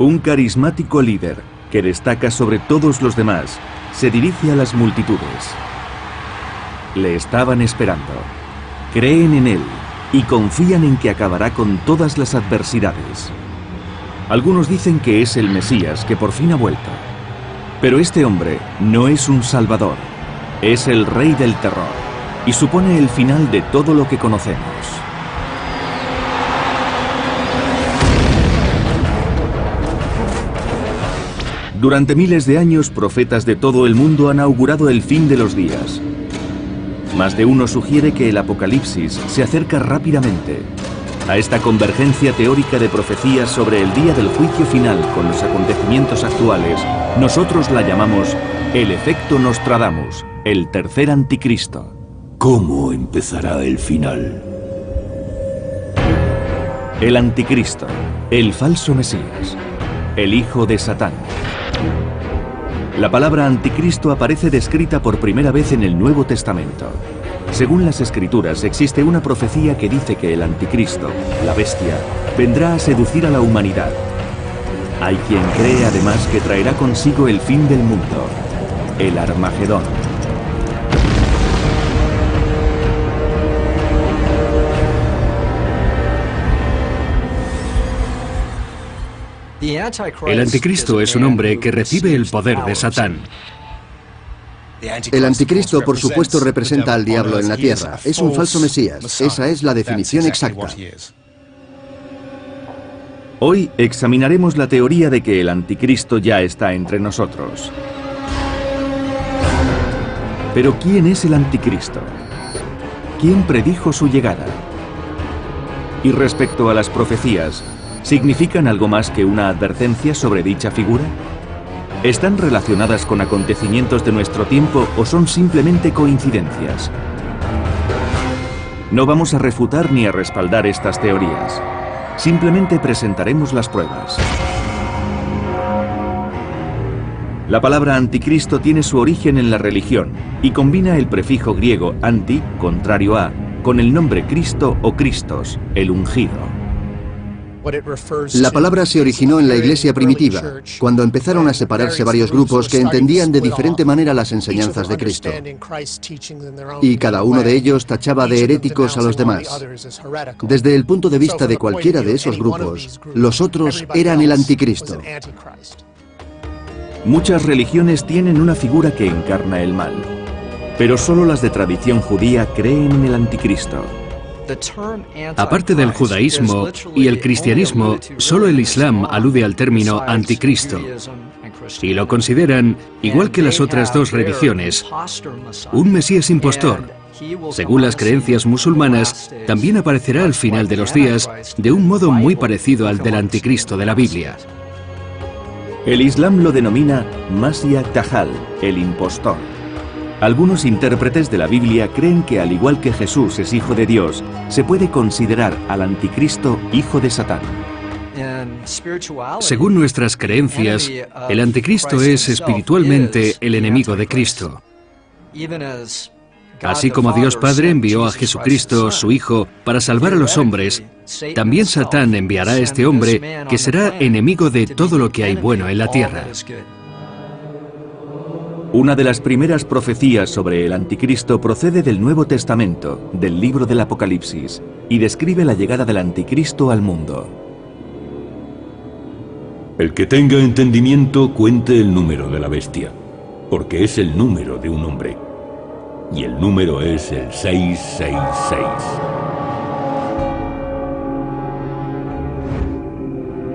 Un carismático líder que destaca sobre todos los demás se dirige a las multitudes. Le estaban esperando, creen en él y confían en que acabará con todas las adversidades. Algunos dicen que es el Mesías que por fin ha vuelto. Pero este hombre no es un salvador, es el rey del terror y supone el final de todo lo que conocemos. Durante miles de años, profetas de todo el mundo han augurado el fin de los días. Más de uno sugiere que el Apocalipsis se acerca rápidamente. A esta convergencia teórica de profecías sobre el día del juicio final con los acontecimientos actuales, nosotros la llamamos el efecto Nostradamus, el tercer anticristo. ¿Cómo empezará el final? El anticristo, el falso Mesías, el hijo de Satán. La palabra anticristo aparece descrita por primera vez en el Nuevo Testamento. Según las Escrituras, existe una profecía que dice que el anticristo, la bestia, vendrá a seducir a la humanidad. Hay quien cree además que traerá consigo el fin del mundo, el Armagedón. El anticristo es un hombre que recibe el poder de Satán. El anticristo, por supuesto, representa al diablo en la tierra. Es un falso Mesías. Esa es la definición exacta. Hoy examinaremos la teoría de que el anticristo ya está entre nosotros. Pero ¿quién es el anticristo? ¿Quién predijo su llegada? Y respecto a las profecías, ¿significan algo más que una advertencia sobre dicha figura? ¿Están relacionadas con acontecimientos de nuestro tiempo o son simplemente coincidencias? No vamos a refutar ni a respaldar estas teorías. Simplemente presentaremos las pruebas. La palabra anticristo tiene su origen en la religión y combina el prefijo griego anti, contrario a, con el nombre Cristo o Cristos, el ungido. La palabra se originó en la iglesia primitiva, cuando empezaron a separarse varios grupos que entendían de diferente manera las enseñanzas de Cristo. Y cada uno de ellos tachaba de heréticos a los demás. Desde el punto de vista de cualquiera de esos grupos, los otros eran el anticristo. Muchas religiones tienen una figura que encarna el mal, pero solo las de tradición judía creen en el anticristo. Aparte del judaísmo y el cristianismo, solo el Islam alude al término anticristo. Y lo consideran, igual que las otras dos religiones, un Mesías impostor. Según las creencias musulmanas, también aparecerá al final de los días de un modo muy parecido al del anticristo de la Biblia. El Islam lo denomina Masíah Dajjal, el impostor. Algunos intérpretes de la Biblia creen que al igual que Jesús es hijo de Dios, se puede considerar al anticristo hijo de Satán. Según nuestras creencias, el anticristo es espiritualmente el enemigo de Cristo. Así como Dios Padre envió a Jesucristo, su Hijo, para salvar a los hombres, también Satán enviará a este hombre que será enemigo de todo lo que hay bueno en la tierra. Una de las primeras profecías sobre el anticristo procede del Nuevo Testamento, del libro del Apocalipsis, y describe la llegada del anticristo al mundo. El que tenga entendimiento cuente el número de la bestia, porque es el número de un hombre. Y el número es el 666.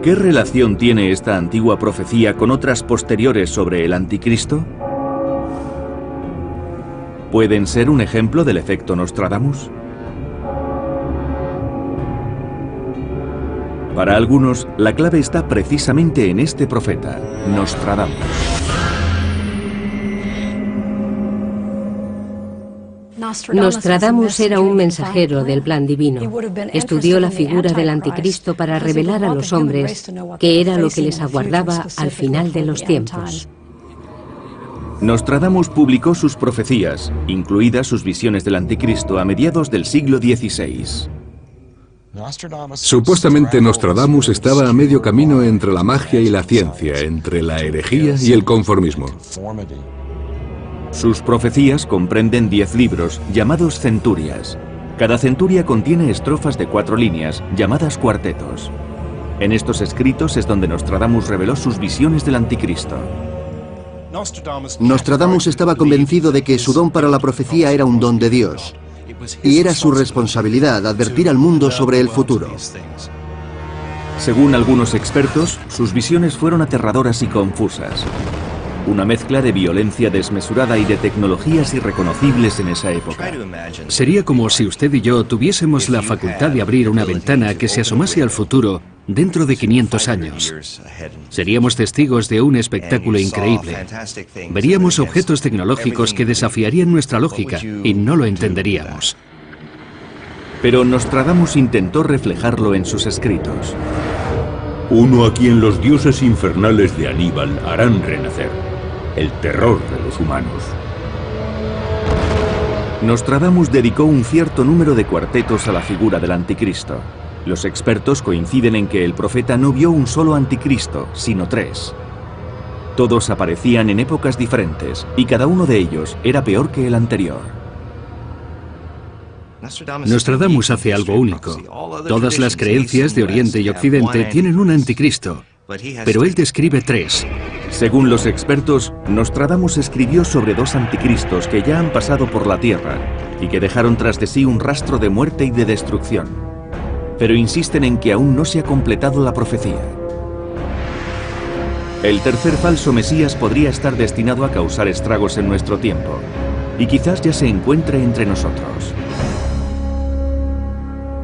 ¿Qué relación tiene esta antigua profecía con otras posteriores sobre el anticristo? ¿Pueden ser un ejemplo del efecto Nostradamus? Para algunos, la clave está precisamente en este profeta, Nostradamus. Nostradamus era un mensajero del plan divino. Estudió la figura del anticristo para revelar a los hombres qué era lo que les aguardaba al final de los tiempos. Nostradamus publicó sus profecías, incluidas sus visiones del anticristo, a mediados del siglo XVI. Supuestamente Nostradamus estaba a medio camino entre la magia y la ciencia, entre la herejía y el conformismo. Sus profecías comprenden 10 libros, llamados centurias. Cada centuria contiene estrofas de 4 líneas, llamadas cuartetos. En estos escritos es donde Nostradamus reveló sus visiones del anticristo. Nostradamus estaba convencido de que su don para la profecía era un don de Dios, y era su responsabilidad advertir al mundo sobre el futuro. Según algunos expertos, sus visiones fueron aterradoras y confusas. Una mezcla de violencia desmesurada y de tecnologías irreconocibles en esa época. Sería como si usted y yo tuviésemos la facultad de abrir una ventana que se asomase al futuro dentro de 500 años. Seríamos testigos de un espectáculo increíble. Veríamos objetos tecnológicos que desafiarían nuestra lógica y no lo entenderíamos. Pero Nostradamus intentó reflejarlo en sus escritos. Uno a quien los dioses infernales de Aníbal harán renacer. El terror de los humanos. Nostradamus dedicó un cierto número de cuartetos a la figura del anticristo. Los expertos coinciden en que el profeta no vio un solo anticristo, sino 3. Todos aparecían en épocas diferentes, y cada uno de ellos era peor que el anterior. Nostradamus hace algo único. Todas las creencias de Oriente y Occidente tienen un anticristo, pero él describe 3. Según los expertos, Nostradamus escribió sobre 2 anticristos que ya han pasado por la Tierra y que dejaron tras de sí un rastro de muerte y de destrucción. Pero insisten en que aún no se ha completado la profecía. El tercer falso Mesías podría estar destinado a causar estragos en nuestro tiempo, y quizás ya se encuentre entre nosotros.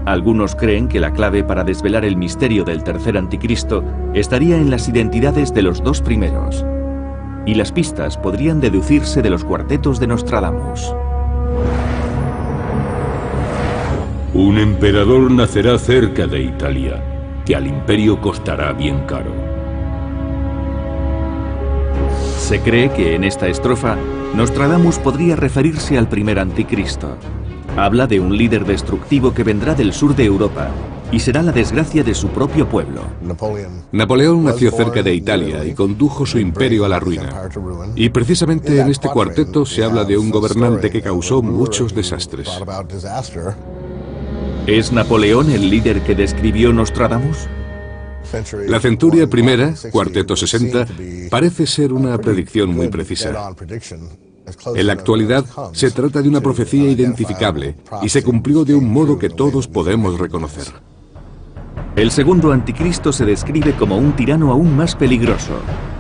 Algunos creen que la clave para desvelar el misterio del tercer anticristo estaría en las identidades de los 2 primeros, y las pistas podrían deducirse de los cuartetos de Nostradamus. Un emperador nacerá cerca de Italia, que al imperio costará bien caro. Se cree que en esta estrofa, Nostradamus podría referirse al primer anticristo. Habla de un líder destructivo que vendrá del sur de Europa y será la desgracia de su propio pueblo. Napoleón nació cerca de Italia y condujo su imperio a la ruina. Y precisamente en este cuarteto se habla de un gobernante que causó muchos desastres. ¿Es Napoleón el líder que describió Nostradamus? La centuria primera, cuarteto 60, parece ser una predicción muy precisa. En la actualidad, se trata de una profecía identificable y se cumplió de un modo que todos podemos reconocer. El segundo anticristo se describe como un tirano aún más peligroso.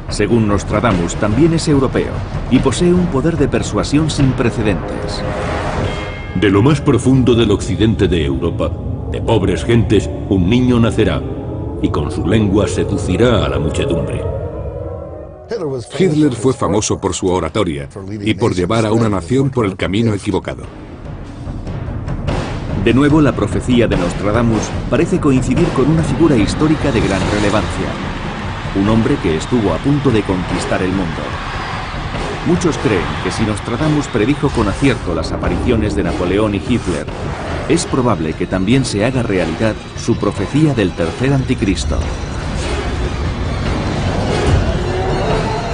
Según Nostradamus, también es europeo y posee un poder de persuasión sin precedentes. De lo más profundo del occidente de Europa, de pobres gentes, un niño nacerá y con su lengua seducirá a la muchedumbre. Hitler fue famoso por su oratoria y por llevar a una nación por el camino equivocado. De nuevo, la profecía de Nostradamus parece coincidir con una figura histórica de gran relevancia. Un hombre que estuvo a punto de conquistar el mundo. Muchos creen que si Nostradamus predijo con acierto las apariciones de Napoleón y Hitler, es probable que también se haga realidad su profecía del tercer anticristo.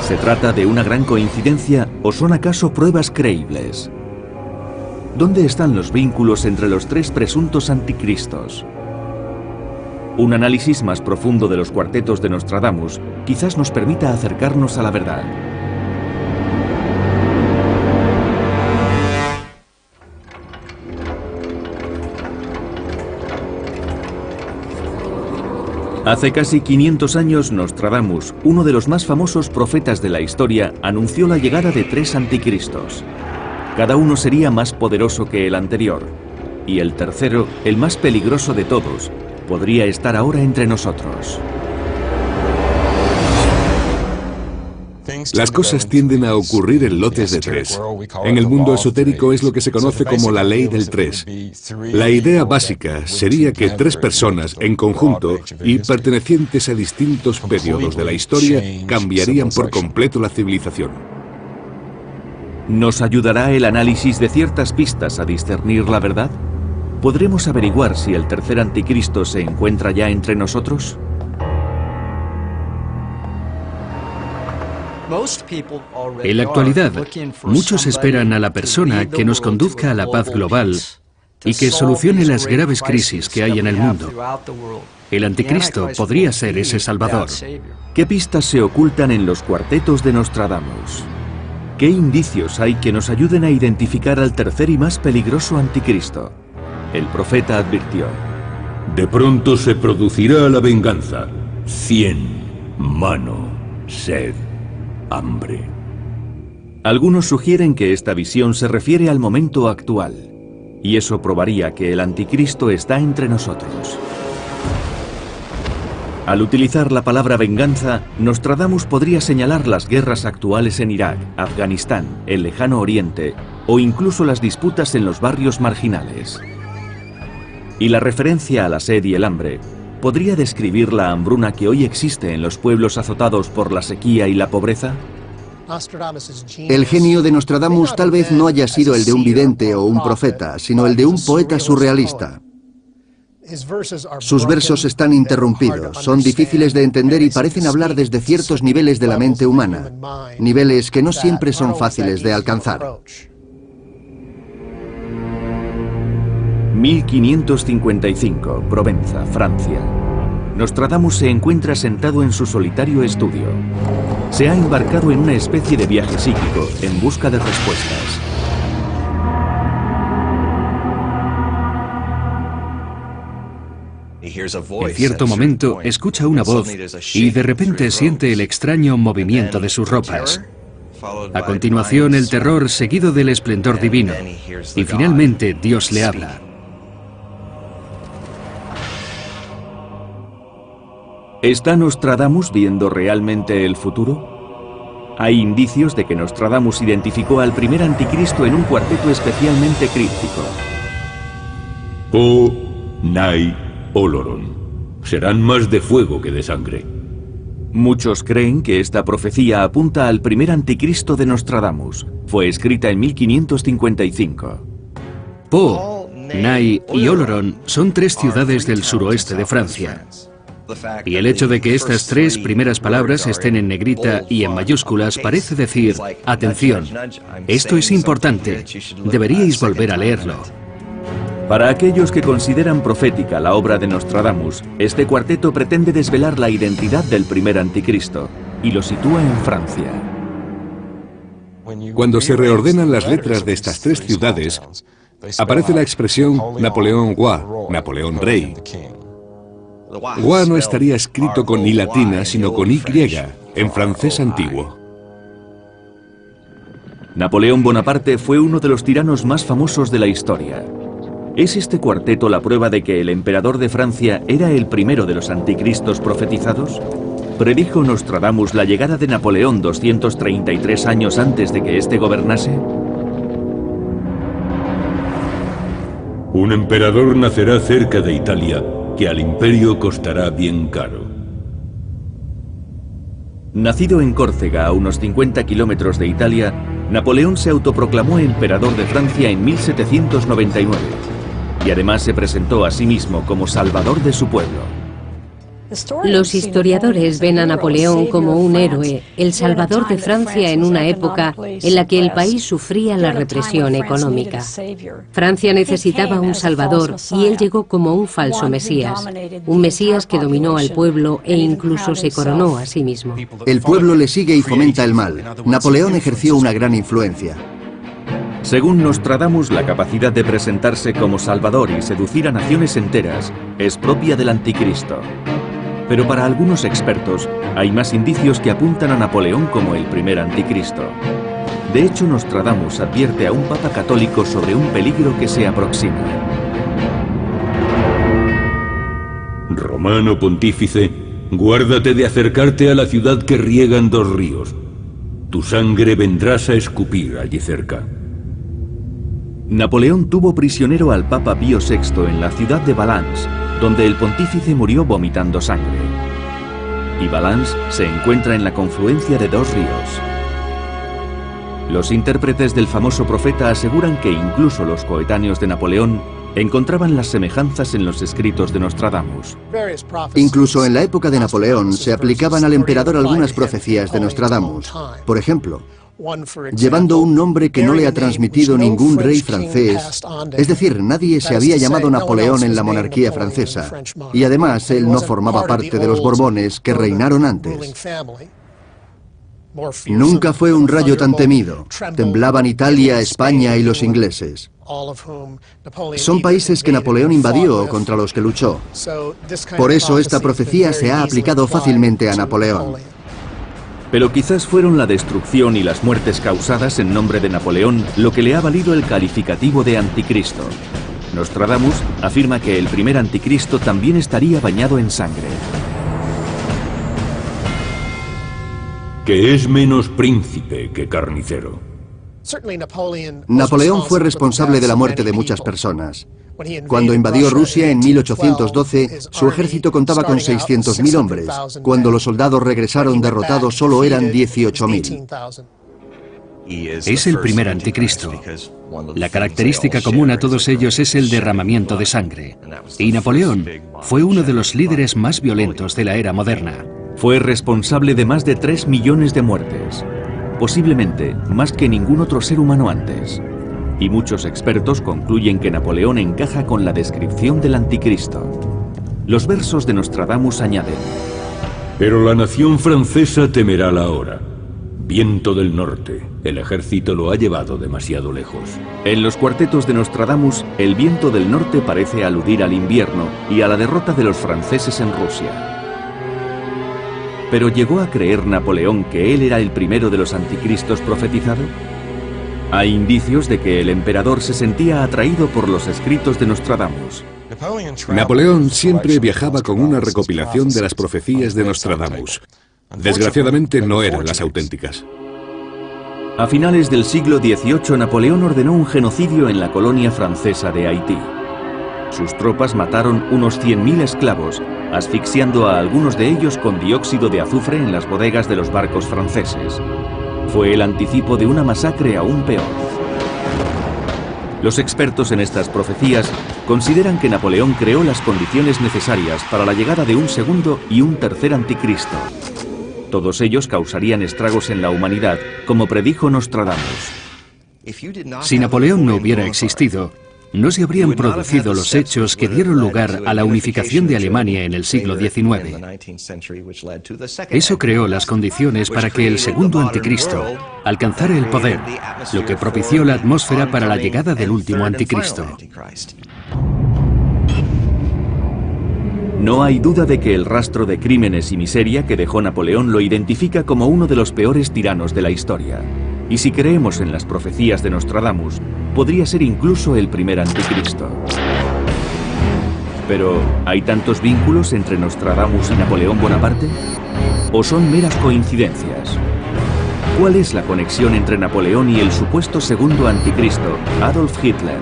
¿Se trata de una gran coincidencia o son acaso pruebas creíbles? ¿Dónde están los vínculos entre los 3 presuntos anticristos? Un análisis más profundo de los cuartetos de Nostradamus quizás nos permita acercarnos a la verdad. Hace casi 500 años, Nostradamus, uno de los más famosos profetas de la historia, anunció la llegada de 3 anticristos. Cada uno sería más poderoso que el anterior, y el tercero, el más peligroso de todos, podría estar ahora entre nosotros. Las cosas tienden a ocurrir en lotes de 3. En el mundo esotérico es lo que se conoce como la ley del 3. La idea básica sería que 3 personas en conjunto y pertenecientes a distintos periodos de la historia cambiarían por completo la civilización. ¿Nos ayudará el análisis de ciertas pistas a discernir la verdad? ¿podremos averiguar si el tercer anticristo se encuentra ya entre nosotros? En la actualidad, muchos esperan a la persona que nos conduzca a la paz global y que solucione las graves crisis que hay en el mundo. El anticristo podría ser ese salvador. ¿Qué pistas se ocultan en los cuartetos de Nostradamus? ¿Qué indicios hay que nos ayuden a identificar al tercer y más peligroso anticristo? El profeta advirtió: de pronto se producirá la venganza. 100, mano, sed, hambre. Algunos sugieren que esta visión se refiere al momento actual, y eso probaría que el anticristo está entre nosotros. Al utilizar la palabra venganza, Nostradamus podría señalar las guerras actuales en Irak, Afganistán, el Lejano Oriente o incluso las disputas en los barrios marginales. Y la referencia a la sed y el hambre podría describir la hambruna que hoy existe en los pueblos azotados por la sequía y la pobreza. El genio de Nostradamus tal vez no haya sido el de un vidente o un profeta, sino el de un poeta surrealista. Sus versos están interrumpidos, son difíciles de entender y parecen hablar desde ciertos niveles de la mente humana, niveles que no siempre son fáciles de alcanzar. 1555, Provenza, Francia. Nostradamus se encuentra sentado en su solitario estudio. Se ha embarcado en una especie de viaje psíquico en busca de respuestas. En cierto momento escucha una voz y de repente siente el extraño movimiento de sus ropas. A continuación el terror seguido del esplendor divino. Y finalmente Dios le habla. ¿Está Nostradamus viendo realmente el futuro? Hay indicios de que Nostradamus identificó al primer anticristo en un cuarteto especialmente críptico. O Nai Oloron. Serán más de fuego que de sangre. Muchos creen que esta profecía apunta al primer anticristo de Nostradamus. Fue escrita en 1555. Po, Nai y Oloron son tres ciudades del suroeste de Francia. Y el hecho de que estas tres primeras palabras estén en negrita y en mayúsculas parece decir: atención, esto es importante, deberíais volver a leerlo. Para aquellos que consideran profética la obra de Nostradamus, este cuarteto pretende desvelar la identidad del primer anticristo y lo sitúa en Francia. Cuando se reordenan las letras de estas tres ciudades, aparece la expresión Napoleón Roi, Napoleón Rey. Roi no estaría escrito con I latina, sino con Y, en francés antiguo. Napoleón Bonaparte fue uno de los tiranos más famosos de la historia. ¿Es este cuarteto la prueba de que el emperador de Francia era el primero de los anticristos profetizados? ¿Predijo Nostradamus la llegada de Napoleón 233 años antes de que éste gobernase? Un emperador nacerá cerca de Italia, que al imperio costará bien caro. Nacido en Córcega, a unos 50 kilómetros de Italia, Napoleón se autoproclamó emperador de Francia en 1799 y además se presentó a sí mismo como salvador de su pueblo. Los historiadores ven a Napoleón como un héroe, el salvador de Francia en una época en la que el país sufría la represión económica. Francia necesitaba un salvador y él llegó como un falso Mesías, un Mesías que dominó al pueblo e incluso se coronó a sí mismo. El pueblo le sigue y fomenta el mal. Napoleón ejerció una gran influencia. Según Nostradamus, la capacidad de presentarse como salvador y seducir a naciones enteras es propia del anticristo. Pero para algunos expertos, hay más indicios que apuntan a Napoleón como el primer anticristo. De hecho, Nostradamus advierte a un papa católico sobre un peligro que se aproxima. Romano pontífice, guárdate de acercarte a la ciudad que riegan dos ríos. Tu sangre vendrás a escupir allí cerca. Napoleón tuvo prisionero al Papa Pío VI en la ciudad de Valence, donde el pontífice murió vomitando sangre. Y Valence se encuentra en la confluencia de dos ríos. Los intérpretes del famoso profeta aseguran que incluso los coetáneos de Napoleón encontraban las semejanzas en los escritos de Nostradamus. Incluso en la época de Napoleón se aplicaban al emperador algunas profecías de Nostradamus. Por ejemplo, llevando un nombre que no le ha transmitido ningún rey francés, es decir, nadie se había llamado Napoleón en la monarquía francesa, y además él no formaba parte de los Borbones que reinaron antes. Nunca fue un rayo tan temido. Temblaban Italia, España y los ingleses. Son países que Napoleón invadió o contra los que luchó. Por eso esta profecía se ha aplicado fácilmente a Napoleón. Pero quizás fueron la destrucción y las muertes causadas en nombre de Napoleón lo que le ha valido el calificativo de anticristo. Nostradamus afirma que el primer anticristo también estaría bañado en sangre. Que es menos príncipe que carnicero. Napoleón fue responsable de la muerte de muchas personas. Cuando invadió Rusia en 1812, su ejército contaba con 600.000 hombres. Cuando los soldados regresaron derrotados, solo eran 18.000. Es el primer anticristo. La característica común a todos ellos es el derramamiento de sangre. Y Napoleón fue uno de los líderes más violentos de la era moderna. Fue responsable de más de 3 millones de muertes, posiblemente más que ningún otro ser humano antes. Y muchos expertos concluyen que Napoleón encaja con la descripción del anticristo. Los versos de Nostradamus añaden: Pero la nación francesa temerá la hora. Viento del norte, el ejército lo ha llevado demasiado lejos. En los cuartetos de Nostradamus, el viento del norte parece aludir al invierno y a la derrota de los franceses en Rusia. ¿Pero llegó a creer Napoleón que él era el primero de los anticristos profetizado? Hay indicios de que el emperador se sentía atraído por los escritos de Nostradamus. Napoleón siempre viajaba con una recopilación de las profecías de Nostradamus. Desgraciadamente no eran las auténticas. A finales del siglo XVIII, Napoleón ordenó un genocidio en la colonia francesa de Haití. Sus tropas mataron unos 100.000 esclavos, asfixiando a algunos de ellos con dióxido de azufre en las bodegas de los barcos franceses. Fue el anticipo de una masacre aún peor. Los expertos en estas profecías consideran que Napoleón creó las condiciones necesarias para la llegada de un segundo y un tercer anticristo. Todos ellos causarían estragos en la humanidad, como predijo Nostradamus. Si Napoleón no hubiera existido, no se habrían producido los hechos que dieron lugar a la unificación de Alemania en el siglo XIX. Eso creó las condiciones para que el segundo anticristo alcanzara el poder, lo que propició la atmósfera para la llegada del último anticristo. No hay duda de que el rastro de crímenes y miseria que dejó Napoleón lo identifica como uno de los peores tiranos de la historia. Y si creemos en las profecías de Nostradamus, podría ser incluso el primer anticristo. Pero, ¿hay tantos vínculos entre Nostradamus y Napoleón Bonaparte? ¿O son meras coincidencias? ¿Cuál es la conexión entre Napoleón y el supuesto segundo anticristo, Adolf Hitler?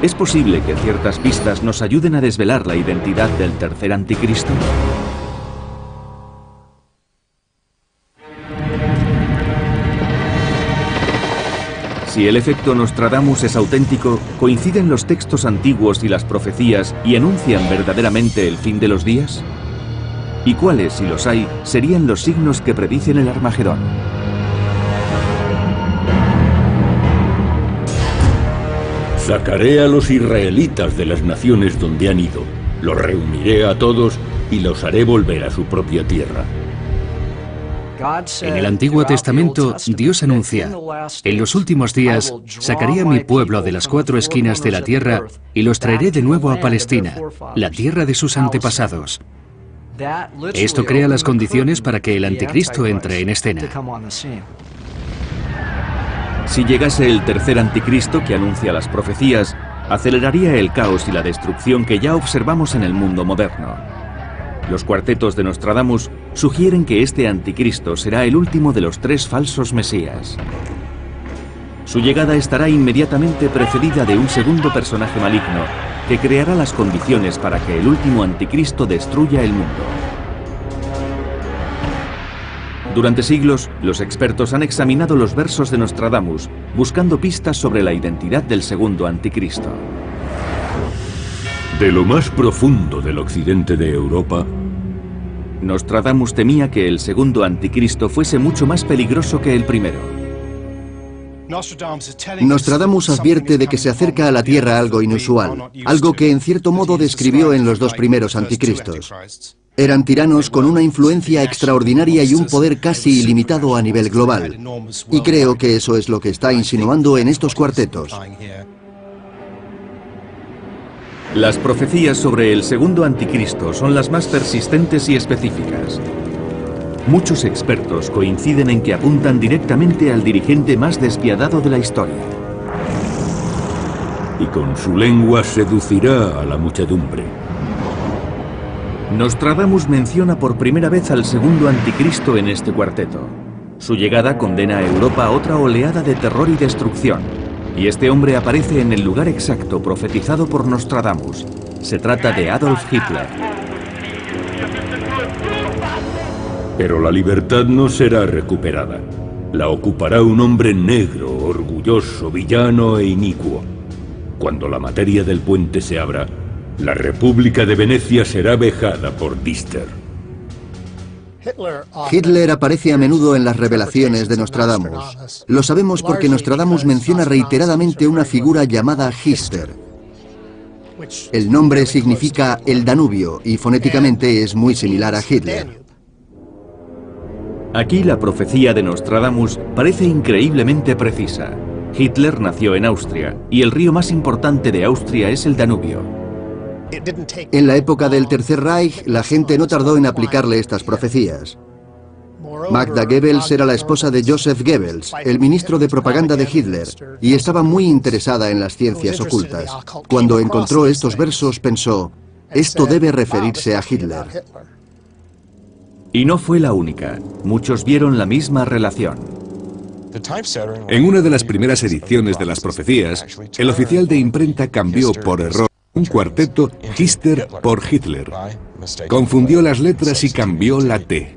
¿Es posible que ciertas pistas nos ayuden a desvelar la identidad del tercer anticristo? Si el efecto Nostradamus es auténtico, ¿coinciden los textos antiguos y las profecías y anuncian verdaderamente el fin de los días? ¿Y cuáles, si los hay, serían los signos que predicen el Armagedón? Sacaré a los israelitas de las naciones donde han ido, los reuniré a todos y los haré volver a su propia tierra. En el Antiguo Testamento, Dios anuncia: en los últimos días sacaré a mi pueblo de las 4 esquinas de la tierra y los traeré de nuevo a Palestina, la tierra de sus antepasados. Esto crea las condiciones para que el anticristo entre en escena. Si llegase el tercer anticristo que anuncia las profecías, aceleraría el caos y la destrucción que ya observamos en el mundo moderno. Los cuartetos de Nostradamus sugieren que este anticristo será el último de los 3 falsos mesías. Su llegada estará inmediatamente precedida de un segundo personaje maligno que creará las condiciones para que el último anticristo destruya el mundo. Durante siglos, los expertos han examinado los versos de Nostradamus, buscando pistas sobre la identidad del segundo anticristo. De lo más profundo del occidente de Europa, Nostradamus temía que el segundo anticristo fuese mucho más peligroso que el primero. Nostradamus advierte de que se acerca a la Tierra algo inusual, algo que en cierto modo describió en los dos primeros anticristos. Eran tiranos con una influencia extraordinaria y un poder casi ilimitado a nivel global. Y creo que eso es lo que está insinuando en estos cuartetos. Las profecías sobre el segundo anticristo son las más persistentes y específicas. Muchos expertos coinciden en que apuntan directamente al dirigente más despiadado de la historia. Y con su lengua seducirá a la muchedumbre. Nostradamus menciona por primera vez al segundo anticristo en este cuarteto. Su llegada condena a Europa a otra oleada de terror y destrucción. Y este hombre aparece en el lugar exacto profetizado por Nostradamus. Se trata de Adolf Hitler. Pero la libertad no será recuperada. La ocupará un hombre negro, orgulloso, villano e inicuo. Cuando la materia del puente se abra, la República de Venecia será vejada por Dister. Hitler aparece a menudo en las revelaciones de Nostradamus. Lo sabemos porque Nostradamus menciona reiteradamente una figura llamada Hister. El nombre significa el Danubio y fonéticamente es muy similar a Hitler. Aquí la profecía de Nostradamus parece increíblemente precisa. Hitler nació en Austria y el río más importante de Austria es el Danubio. En la época del Tercer Reich, la gente no tardó en aplicarle estas profecías. Magda Goebbels era la esposa de Joseph Goebbels, el ministro de propaganda de Hitler, y estaba muy interesada en las ciencias ocultas. Cuando encontró estos versos pensó, esto debe referirse a Hitler. Y no fue la única. Muchos vieron la misma relación. En una de las primeras ediciones de las profecías, el oficial de imprenta cambió por error un cuarteto Hister por Hitler. Confundió las letras y cambió la T.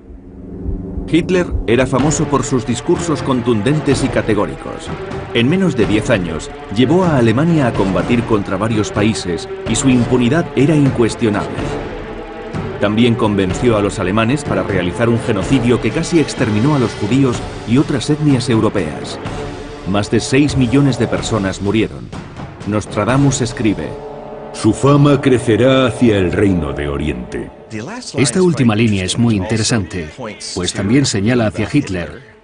Hitler era famoso por sus discursos contundentes y categóricos. En menos de 10 años, llevó a Alemania a combatir contra varios países y su impunidad era incuestionable. También convenció a los alemanes para realizar un genocidio que casi exterminó a los judíos y otras etnias europeas. Más de 6 millones de personas murieron. Nostradamus escribe: Su fama crecerá hacia el reino de Oriente. Esta última línea es muy interesante, pues también señala hacia Hitler.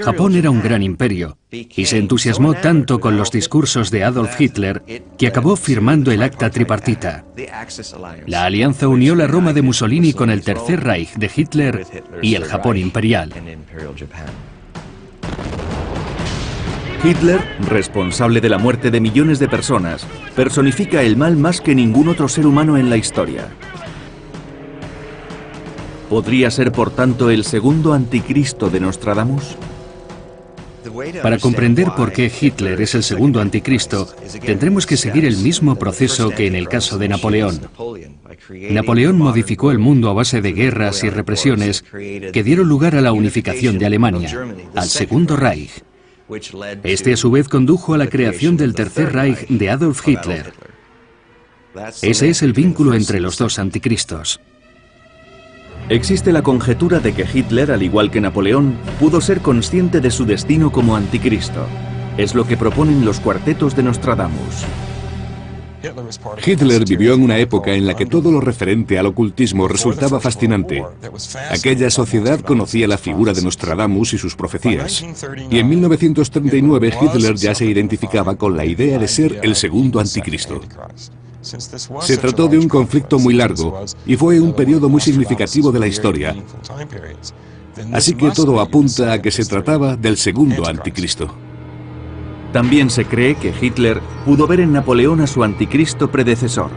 Japón era un gran imperio, y se entusiasmó tanto con los discursos de Adolf Hitler que acabó firmando el Acta Tripartita. La alianza unió la Roma de Mussolini con el Tercer Reich de Hitler y el Japón imperial. Hitler, responsable de la muerte de millones de personas, personifica el mal más que ningún otro ser humano en la historia. ¿Podría ser, por tanto, el segundo anticristo de Nostradamus? Para comprender por qué Hitler es el segundo anticristo, tendremos que seguir el mismo proceso que en el caso de Napoleón. Napoleón modificó el mundo a base de guerras y represiones que dieron lugar a la unificación de Alemania, al Segundo Reich. Este a su vez condujo a la creación del Tercer Reich de Adolf Hitler. Ese es el vínculo entre los dos anticristos. Existe la conjetura de que Hitler, al igual que Napoleón, pudo ser consciente de su destino como anticristo. Es lo que proponen los cuartetos de Nostradamus. Hitler vivió en una época en la que todo lo referente al ocultismo resultaba fascinante. Aquella sociedad conocía la figura de Nostradamus y sus profecías. Y en 1939 Hitler ya se identificaba con la idea de ser el segundo anticristo. Se trató de un conflicto muy largo y fue un periodo muy significativo de la historia. Así que todo apunta a que se trataba del segundo anticristo. También se cree que Hitler pudo ver en Napoleón a su anticristo predecesor.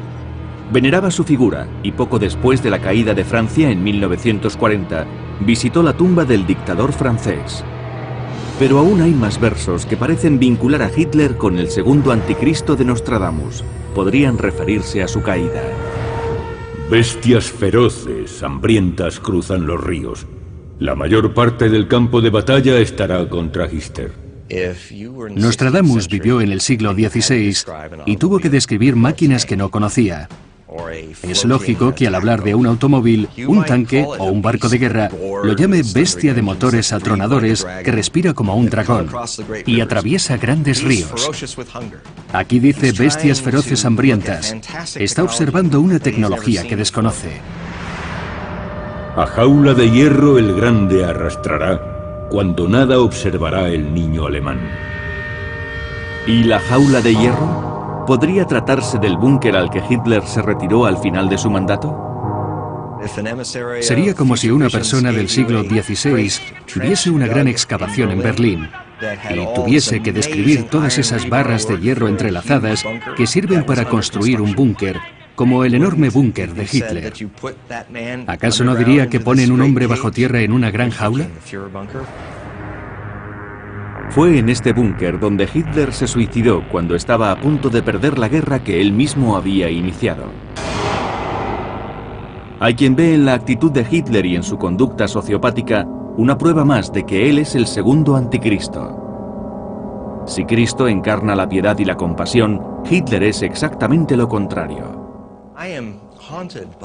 Veneraba su figura y poco después de la caída de Francia en 1940, visitó la tumba del dictador francés. Pero aún hay más versos que parecen vincular a Hitler con el segundo anticristo de Nostradamus. Podrían referirse a su caída. Bestias feroces, hambrientas cruzan los ríos. La mayor parte del campo de batalla estará contra Hitler. Nostradamus vivió en el siglo XVI y tuvo que describir máquinas que no conocía. Es lógico que al hablar de un automóvil, un tanque o un barco de guerra, lo llame bestia de motores atronadores que respira como un dragón y atraviesa grandes ríos. Aquí dice bestias feroces hambrientas. Está observando una tecnología que desconoce. A jaula de hierro el grande arrastrará, cuando nada observará el niño alemán. ¿Y la jaula de hierro? ¿Podría tratarse del búnker al que Hitler se retiró al final de su mandato? Sería como si una persona del siglo XVI viese una gran excavación en Berlín y tuviese que describir todas esas barras de hierro entrelazadas que sirven para construir un búnker, como el enorme búnker de Hitler. ¿Acaso no diría que ponen un hombre bajo tierra en una gran jaula? Fue en este búnker donde Hitler se suicidó cuando estaba a punto de perder la guerra que él mismo había iniciado. Hay quien ve en la actitud de Hitler y en su conducta sociopática una prueba más de que él es el segundo anticristo. Si Cristo encarna la piedad y la compasión, Hitler es exactamente lo contrario.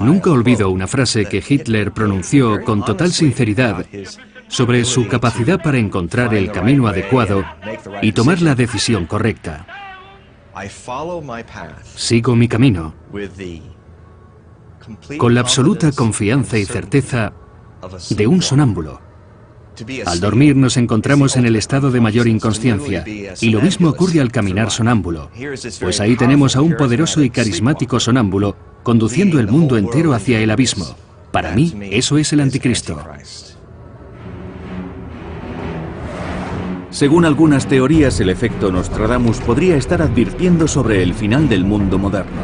Nunca olvido una frase que Hitler pronunció con total sinceridad sobre su capacidad para encontrar el camino adecuado y tomar la decisión correcta. Sigo mi camino con la absoluta confianza y certeza de un sonámbulo. Al dormir nos encontramos en el estado de mayor inconsciencia, y lo mismo ocurre al caminar sonámbulo, pues ahí tenemos a un poderoso y carismático sonámbulo conduciendo el mundo entero hacia el abismo. Para mí, eso es el anticristo. Según algunas teorías, el efecto Nostradamus podría estar advirtiendo sobre el final del mundo moderno.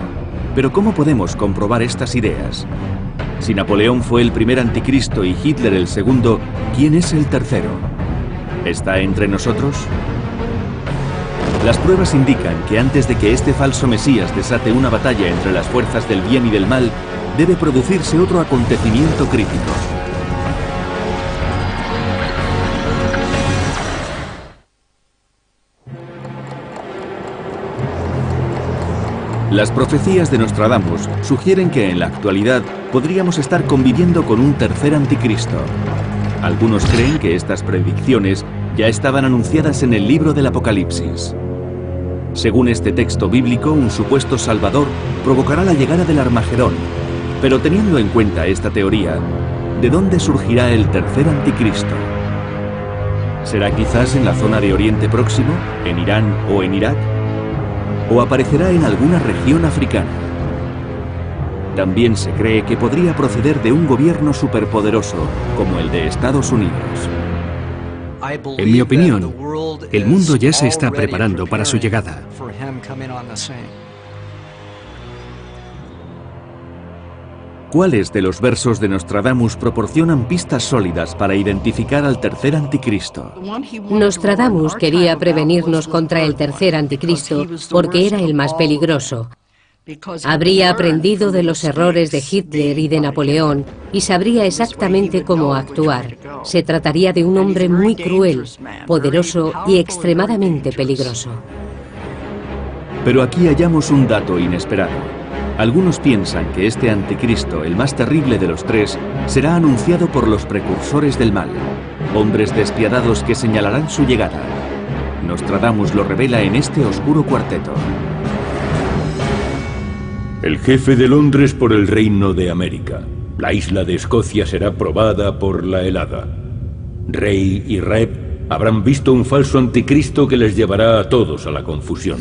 Pero ¿cómo podemos comprobar estas ideas? Si Napoleón fue el primer anticristo y Hitler el segundo, ¿quién es el tercero? ¿Está entre nosotros? Las pruebas indican que antes de que este falso Mesías desate una batalla entre las fuerzas del bien y del mal, debe producirse otro acontecimiento crítico. Las profecías de Nostradamus sugieren que en la actualidad podríamos estar conviviendo con un tercer anticristo. Algunos creen que estas predicciones ya estaban anunciadas en el libro del Apocalipsis. Según este texto bíblico, un supuesto salvador provocará la llegada del Armagedón. Pero teniendo en cuenta esta teoría, ¿de dónde surgirá el tercer anticristo? ¿Será quizás en la zona de Oriente Próximo, en Irán o en Irak? ¿O aparecerá en alguna región africana? También se cree que podría proceder de un gobierno superpoderoso, como el de Estados Unidos. En mi opinión, el mundo ya se está preparando para su llegada. ¿Cuáles de los versos de Nostradamus proporcionan pistas sólidas para identificar al tercer anticristo? Nostradamus quería prevenirnos contra el tercer anticristo porque era el más peligroso. Habría aprendido de los errores de Hitler y de Napoleón y sabría exactamente cómo actuar. Se trataría de un hombre muy cruel, poderoso y extremadamente peligroso. Pero aquí hallamos un dato inesperado. Algunos piensan que este anticristo, el más terrible de los tres, será anunciado por los precursores del mal, hombres despiadados que señalarán su llegada. Nostradamus lo revela en este oscuro cuarteto. El jefe de Londres por el Reino de América. La isla de Escocia será probada por la helada. Rey y Rep habrán visto un falso anticristo que les llevará a todos a la confusión.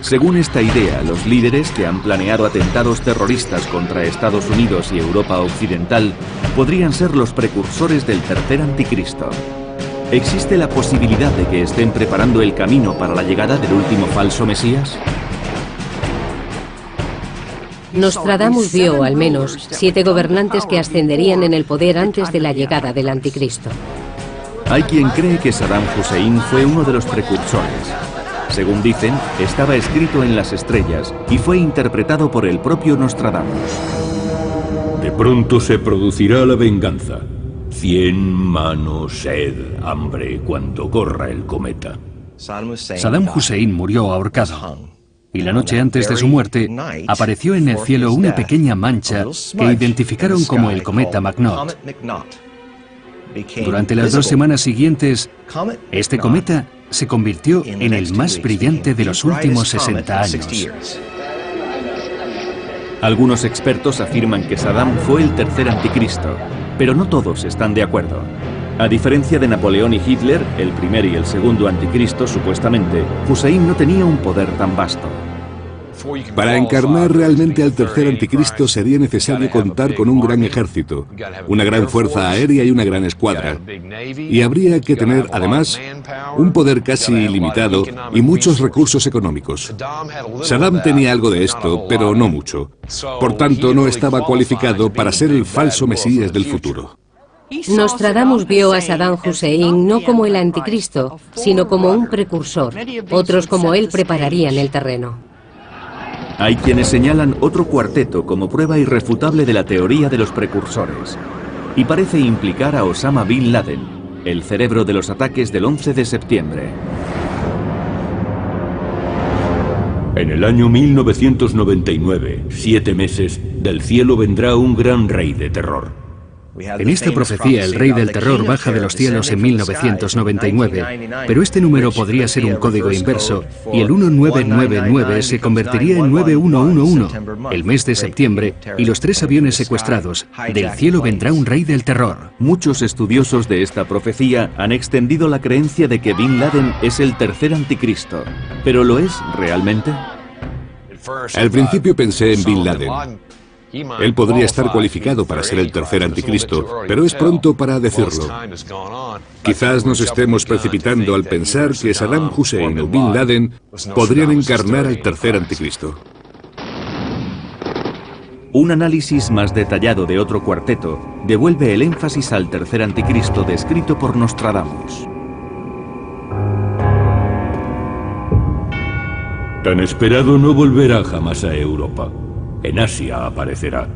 Según esta idea, los líderes que han planeado atentados terroristas contra Estados Unidos y Europa Occidental podrían ser los precursores del tercer anticristo. ¿Existe la posibilidad de que estén preparando el camino para la llegada del último falso Mesías? Nostradamus vio al menos 7 gobernantes que ascenderían en el poder antes de la llegada del anticristo. Hay quien cree que Saddam Hussein fue uno de los precursores. Según dicen, estaba escrito en las estrellas y fue interpretado por el propio Nostradamus. De pronto se producirá la venganza. 100 manos, sed, hambre, cuando corra el cometa. Saddam Hussein murió ahorcado. Y la noche antes de su muerte, apareció en el cielo una pequeña mancha que identificaron como el cometa McNaught. Durante las 2 semanas siguientes, este cometa se convirtió en el más brillante de los últimos 60 años. Algunos expertos afirman que Saddam fue el tercer anticristo, pero no todos están de acuerdo. A diferencia de Napoleón y Hitler, el primer y el segundo anticristo, supuestamente, Hussein no tenía un poder tan vasto. Para encarnar realmente al tercer anticristo sería necesario contar con un gran ejército, una gran fuerza aérea y una gran escuadra. Y habría que tener, además, un poder casi ilimitado y muchos recursos económicos. Saddam tenía algo de esto, pero no mucho. Por tanto, no estaba cualificado para ser el falso Mesías del futuro. Nostradamus vio a Saddam Hussein no como el anticristo, sino como un precursor. Otros como él prepararían el terreno. Hay quienes señalan otro cuarteto como prueba irrefutable de la teoría de los precursores. Y parece implicar a Osama Bin Laden, el cerebro de los ataques del 11 de septiembre. En el año 1999, 7 meses, del cielo vendrá un gran rey de terror. En esta profecía, el rey del terror baja de los cielos en 1999, pero este número podría ser un código inverso, y el 1999 se convertiría en 9111, el mes de septiembre, y los 3 aviones secuestrados. Del cielo vendrá un rey del terror. Muchos estudiosos de esta profecía han extendido la creencia de que Bin Laden es el tercer anticristo. ¿Pero lo es realmente? Al principio pensé en Bin Laden. Él podría estar cualificado para ser el tercer anticristo, pero es pronto para decirlo. Quizás nos estemos precipitando al pensar que Saddam Hussein o Bin Laden podrían encarnar al tercer anticristo. Un análisis más detallado de otro cuarteto devuelve el énfasis al tercer anticristo descrito por Nostradamus. Tan esperado no volverá jamás a Europa. En Asia aparecerá.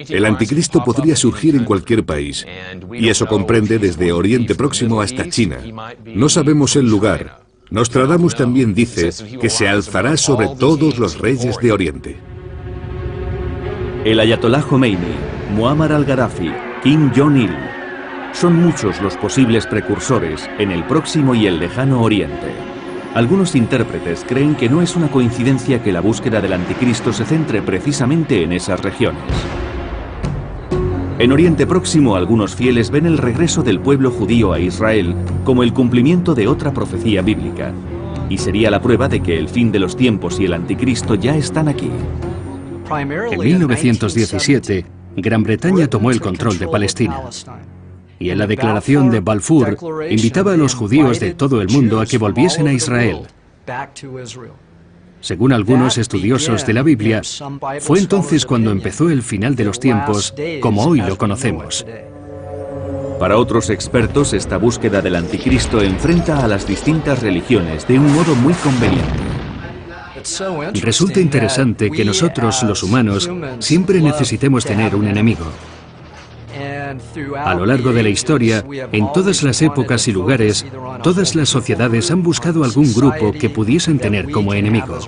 El anticristo podría surgir en cualquier país, y eso comprende desde Oriente Próximo hasta China. No sabemos el lugar. Nostradamus también dice que se alzará sobre todos los reyes de Oriente. El ayatolá Khomeini, Muammar al-Gaddafi, Kim Jong-il. Son muchos los posibles precursores en el próximo y el lejano Oriente. Algunos intérpretes creen que no es una coincidencia que la búsqueda del anticristo se centre precisamente en esas regiones. En Oriente Próximo, algunos fieles ven el regreso del pueblo judío a Israel como el cumplimiento de otra profecía bíblica, y sería la prueba de que el fin de los tiempos y el anticristo ya están aquí. En 1917, Gran Bretaña tomó el control de Palestina. Y en la declaración de Balfour invitaba a los judíos de todo el mundo a que volviesen a Israel. Según algunos estudiosos de la Biblia, fue entonces cuando empezó el final de los tiempos, como hoy lo conocemos. Para otros expertos, esta búsqueda del anticristo enfrenta a las distintas religiones de un modo muy conveniente. Resulta interesante que nosotros, los humanos, siempre necesitemos tener un enemigo. A lo largo de la historia, en todas las épocas y lugares, todas las sociedades han buscado algún grupo que pudiesen tener como enemigo.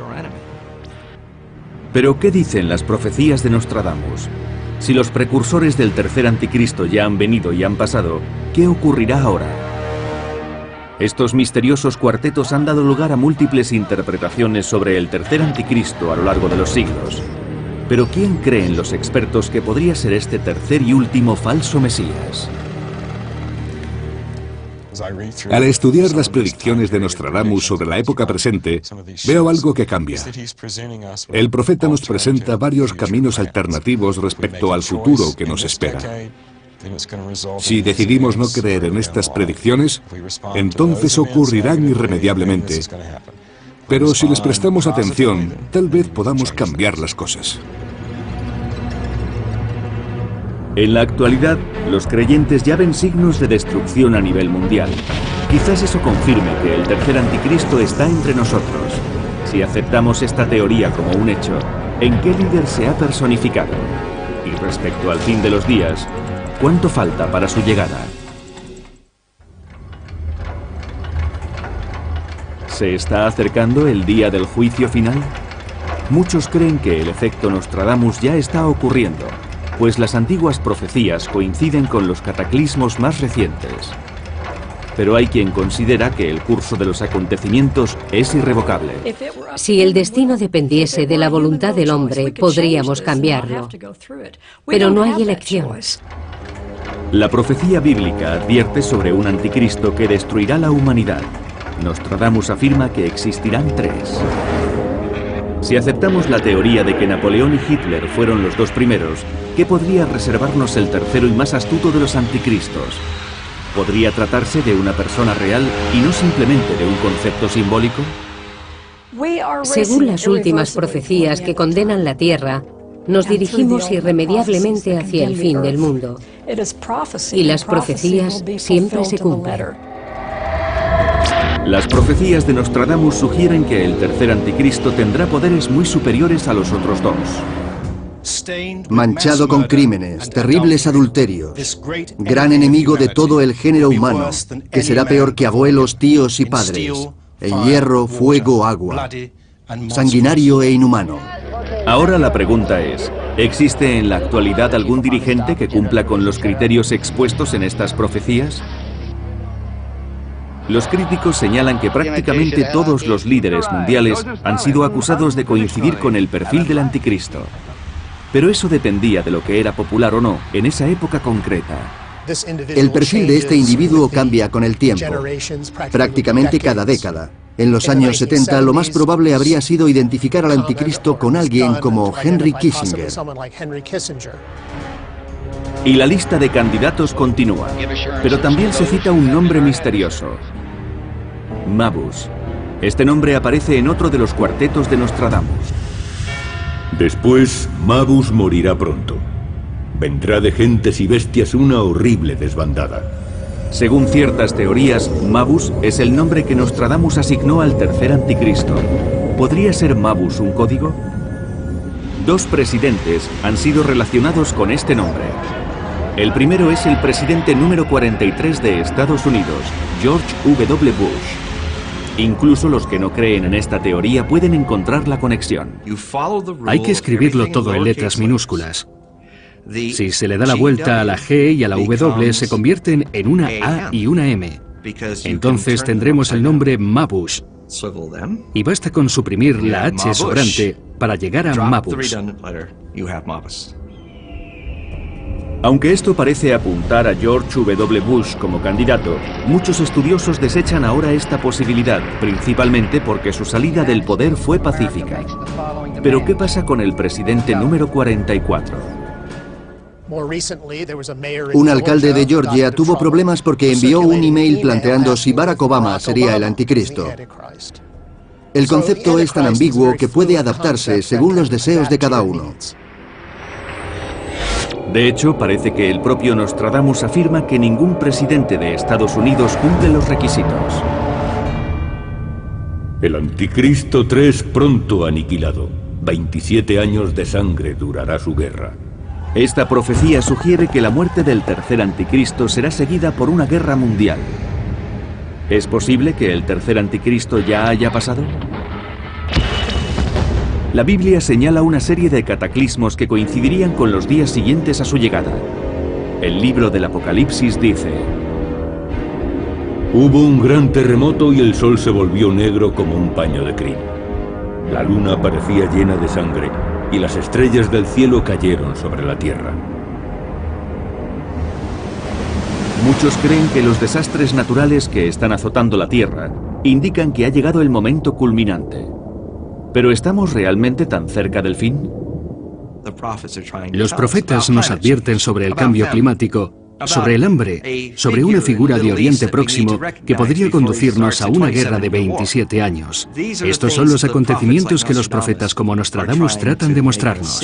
Pero, ¿qué dicen las profecías de Nostradamus? Si los precursores del tercer anticristo ya han venido y han pasado, ¿qué ocurrirá ahora? Estos misteriosos cuartetos han dado lugar a múltiples interpretaciones sobre el tercer anticristo a lo largo de los siglos. Pero ¿quién creen los expertos que podría ser este tercer y último falso Mesías? Al estudiar las predicciones de Nostradamus sobre la época presente, veo algo que cambia. El profeta nos presenta varios caminos alternativos respecto al futuro que nos espera. Si decidimos no creer en estas predicciones, entonces ocurrirán irremediablemente. Pero si les prestamos atención, tal vez podamos cambiar las cosas. En la actualidad, los creyentes ya ven signos de destrucción a nivel mundial. Quizás eso confirme que el tercer anticristo está entre nosotros. Si aceptamos esta teoría como un hecho, ¿en qué líder se ha personificado? Y respecto al fin de los días, ¿Cuánto falta para su llegada? ¿Se está acercando el día del juicio final? Muchos creen que el efecto Nostradamus ya está ocurriendo, pues las antiguas profecías coinciden con los cataclismos más recientes. Pero hay quien considera que el curso de los acontecimientos es irrevocable. Si el destino dependiese de la voluntad del hombre, podríamos cambiarlo. Pero no hay elección. La profecía bíblica advierte sobre un anticristo que destruirá la humanidad. Nostradamus afirma que existirán 3. Si aceptamos la teoría de que Napoleón y Hitler fueron los 2 primeros, ¿qué podría reservarnos el tercero y más astuto de los anticristos? ¿Podría tratarse de una persona real y no simplemente de un concepto simbólico? Según las últimas profecías que condenan la Tierra, nos dirigimos irremediablemente hacia el fin del mundo. Y las profecías siempre se cumplen. Las profecías de Nostradamus sugieren que el tercer anticristo tendrá poderes muy superiores a los otros 2. Manchado con crímenes, terribles adulterios, gran enemigo de todo el género humano, que será peor que abuelos, tíos y padres, en hierro, fuego, agua, sanguinario e inhumano. Ahora la pregunta es, ¿existe en la actualidad algún dirigente que cumpla con los criterios expuestos en estas profecías? Los críticos señalan que prácticamente todos los líderes mundiales han sido acusados de coincidir con el perfil del anticristo. Pero eso dependía de lo que era popular o no en esa época concreta. El perfil de este individuo cambia con el tiempo, prácticamente cada década. En los años 70, lo más probable habría sido identificar al anticristo con alguien como Henry Kissinger. Y la lista de candidatos continúa, pero también se cita un nombre misterioso: Mabus. Este nombre aparece en otro de los cuartetos de Nostradamus. Después, Mabus morirá pronto. Vendrá de gentes y bestias una horrible desbandada. Según ciertas teorías, Mabus es el nombre que Nostradamus asignó al tercer anticristo. ¿Podría ser Mabus un código? 2 presidentes han sido relacionados con este nombre. El primero es el presidente número 43 de Estados Unidos, George W. Bush. Incluso los que no creen en esta teoría pueden encontrar la conexión. Hay que escribirlo todo en letras minúsculas. Si se le da la vuelta a la G y a la W, se convierten en una A y una M. Entonces tendremos el nombre Mabus. Y basta con suprimir la H sobrante para llegar a Mabus. Aunque esto parece apuntar a George W. Bush como candidato, muchos estudiosos desechan ahora esta posibilidad, principalmente porque su salida del poder fue pacífica. Pero ¿qué pasa con el presidente número 44? Un alcalde de Georgia tuvo problemas porque envió un email planteando si Barack Obama sería el anticristo. El concepto es tan ambiguo que puede adaptarse según los deseos de cada uno. De hecho, parece que el propio Nostradamus afirma que ningún presidente de Estados Unidos cumple los requisitos. El anticristo 3 pronto aniquilado. 27 años de sangre durará su guerra. Esta profecía sugiere que la muerte del tercer anticristo será seguida por una guerra mundial. ¿Es posible que el tercer anticristo ya haya pasado? La Biblia señala una serie de cataclismos que coincidirían con los días siguientes a su llegada. El libro del Apocalipsis dice: Hubo un gran terremoto y el sol se volvió negro como un paño de crin. La luna parecía llena de sangre y las estrellas del cielo cayeron sobre la tierra. Muchos creen que los desastres naturales que están azotando la tierra indican que ha llegado el momento culminante. ¿Pero estamos realmente tan cerca del fin? Los profetas nos advierten sobre el cambio climático, sobre el hambre, sobre una figura de Oriente Próximo que podría conducirnos a una guerra de 27 años. Estos son los acontecimientos que los profetas como Nostradamus tratan de mostrarnos.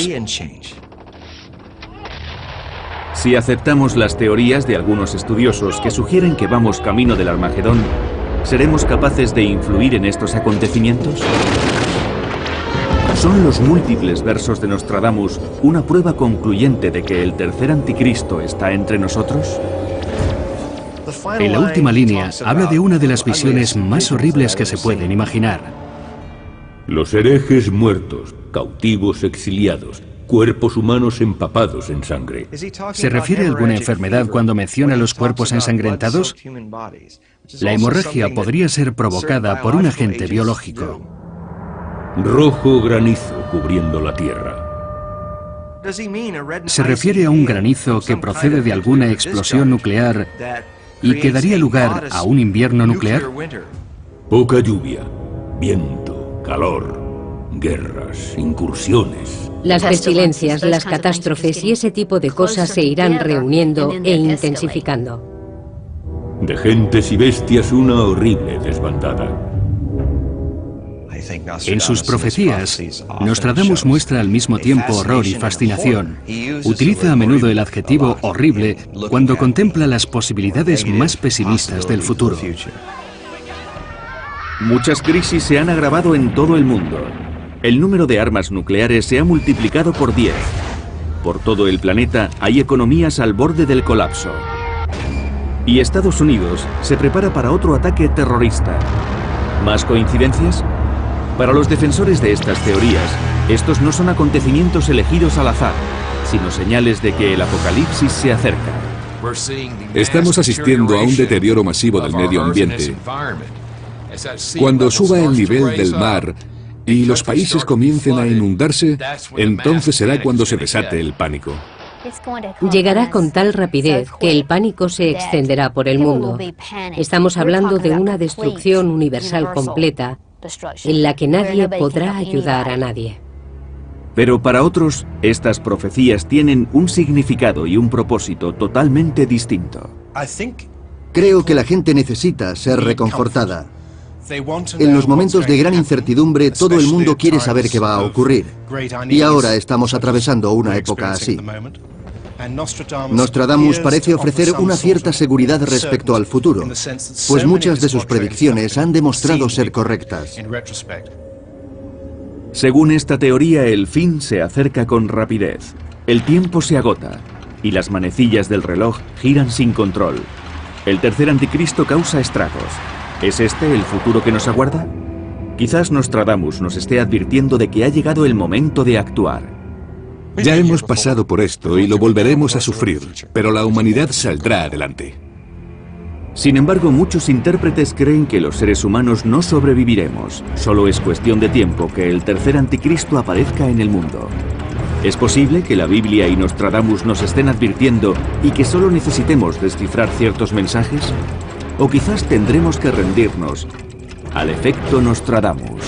Si aceptamos las teorías de algunos estudiosos que sugieren que vamos camino del Armagedón, ¿seremos capaces de influir en estos acontecimientos? ¿Son los múltiples versos de Nostradamus una prueba concluyente de que el tercer anticristo está entre nosotros? En la última línea habla de una de las visiones más horribles que se pueden imaginar. Los herejes muertos, cautivos exiliados, cuerpos humanos empapados en sangre. ¿Se refiere a alguna enfermedad cuando menciona los cuerpos ensangrentados? La hemorragia podría ser provocada por un agente biológico. Rojo granizo cubriendo la tierra. ¿Se refiere a un granizo que procede de alguna explosión nuclear y que daría lugar a un invierno nuclear? Poca lluvia, viento, calor, guerras, incursiones. Las pestilencias, las catástrofes y ese tipo de cosas se irán reuniendo e intensificando. De gentes y bestias una horrible desbandada. En sus profecías, Nostradamus muestra al mismo tiempo horror y fascinación. Utiliza a menudo el adjetivo horrible cuando contempla las posibilidades más pesimistas del futuro. Muchas crisis se han agravado en todo el mundo. El número de armas nucleares se ha multiplicado por 10. Por todo el planeta hay economías al borde del colapso. Y Estados Unidos se prepara para otro ataque terrorista. ¿Más coincidencias? Para los defensores de estas teorías, estos no son acontecimientos elegidos al azar, sino señales de que el apocalipsis se acerca. Estamos asistiendo a un deterioro masivo del medio ambiente. Cuando suba el nivel del mar y los países comiencen a inundarse, entonces será cuando se desate el pánico. Llegará con tal rapidez que el pánico se extenderá por el mundo. Estamos hablando de una destrucción universal completa en la que nadie podrá ayudar a nadie. Pero para otros, estas profecías tienen un significado y un propósito totalmente distinto. Creo que la gente necesita ser reconfortada. En los momentos de gran incertidumbre, todo el mundo quiere saber qué va a ocurrir. Y ahora estamos atravesando una época así. Nostradamus parece ofrecer una cierta seguridad respecto al futuro, pues muchas de sus predicciones han demostrado ser correctas. Según esta teoría, el fin se acerca con rapidez. El tiempo se agota y las manecillas del reloj giran sin control. El tercer anticristo causa estragos. ¿Es este el futuro que nos aguarda? Quizás Nostradamus nos esté advirtiendo de que ha llegado el momento de actuar. Ya hemos pasado por esto y lo volveremos a sufrir, pero la humanidad saldrá adelante. Sin embargo, muchos intérpretes creen que los seres humanos no sobreviviremos. Solo es cuestión de tiempo que el tercer anticristo aparezca en el mundo. ¿Es posible que la Biblia y Nostradamus nos estén advirtiendo y que solo necesitemos descifrar ciertos mensajes? ¿O quizás tendremos que rendirnos al efecto Nostradamus?